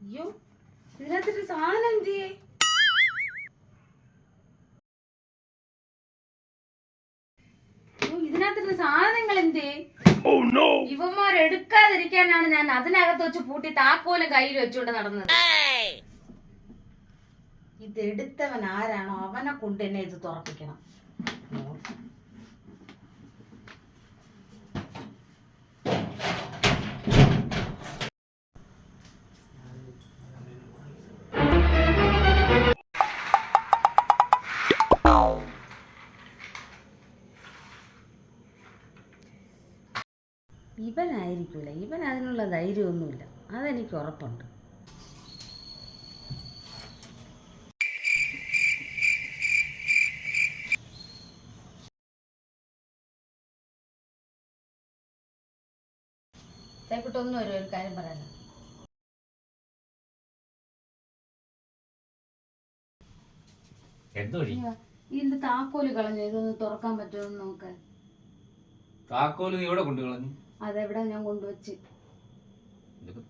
അയ്യോ ഇതിനകത്തൊരു സാധനം എന്തിയേ? ഇതിനകത്തുള്ള സാധനങ്ങൾ എന്തേ? ഇവന്മാരെടുക്കാതിരിക്കാനാണ് ഞാൻ അതിനകത്ത് വെച്ച് പൂട്ടി താക്കോലും കയ്യിൽ വെച്ചുകൊണ്ട് നടന്നത്. ഇതെടുത്തവൻ ആരാണോ അവനെ കൊണ്ട് തന്നെ ഇത് തുറപ്പിക്കണം. ഇവനായിരിക്കൂല, ഇവൻ അതിനുള്ള ധൈര്യമൊന്നുമില്ല, അതെനിക്ക് ഉറപ്പുണ്ട്. ചേക്കൂട്ടൊന്നും ഒരു കാര്യം പറയാനോ. ഇതിന്റെ താക്കോല് കളഞ്ഞു, ഇതൊന്ന് തുറക്കാൻ പറ്റുമോ നോക്കാൻ. താക്കോല് നീ എവിടെ കൊണ്ടു കളഞ്ഞു? അതെവിടെ ഞാൻ കൊണ്ടുവച്ച്.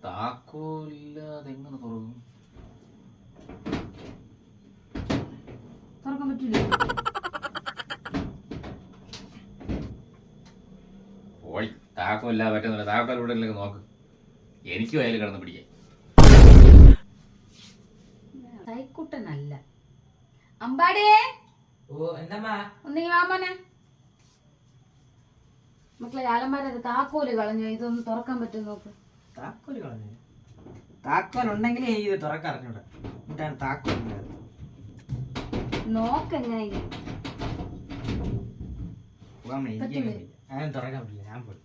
താക്കോലില്ലാതെ എങ്ങനെ തുറക്കും? തുറക്കാൻ പറ്റൂല. ഓടി താക്കോലില്ലാതെ പറ്റുന്നില്ല. താക്കോൽ ഇവിടെ നോക്ക്, എനിക്കും അതിൽ കിടന്ന് പിടിക്കാൻ. തൈക്കുട്ടനല്ല. അമ്പാടിയേ, ഒന്നീ വാമോനെ. മക്കളെ ആലന്മാരത് താക്കോല് കളഞ്ഞു, ഇതൊന്ന് തുറക്കാൻ പറ്റും നോക്ക്. താക്കോല് കളഞ്ഞു? താക്കോൽ ഉണ്ടെങ്കിൽ എനിക്ക് ഇത് തുറക്കാൻ അറിഞ്ഞൂടാ. എന്നിട്ടാണ് താക്കോൽ നോക്കെങ്ങനെയെങ്കിലും തുറക്കാൻ പറ്റില്ല. ഞാൻ പോയി.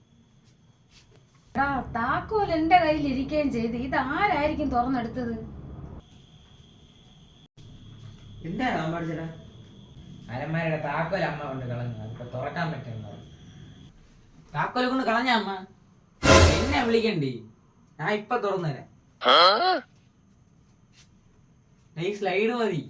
താക്കോൽ എന്റെ കയ്യിൽ ഇരിക്കുകയും ചെയ്ത് ഇതാരായിരിക്കും തുറന്നെടുത്തത്? എന്താണ് അമ്മ ചേട്ടാ? അലമാരയുടെ താക്കോൽ അമ്മ കൊണ്ട് കളഞ്ഞു. അതിപ്പോ തുറക്കാൻ പറ്റുന്ന താക്കോല് കൊണ്ട് കളഞ്ഞ അമ്മ. എന്നെ വിളിക്കണ്ടേ? ഞാൻ ഇപ്പൊ തുറന്നുതരാം. ഈ സ്ലൈഡ് മതി.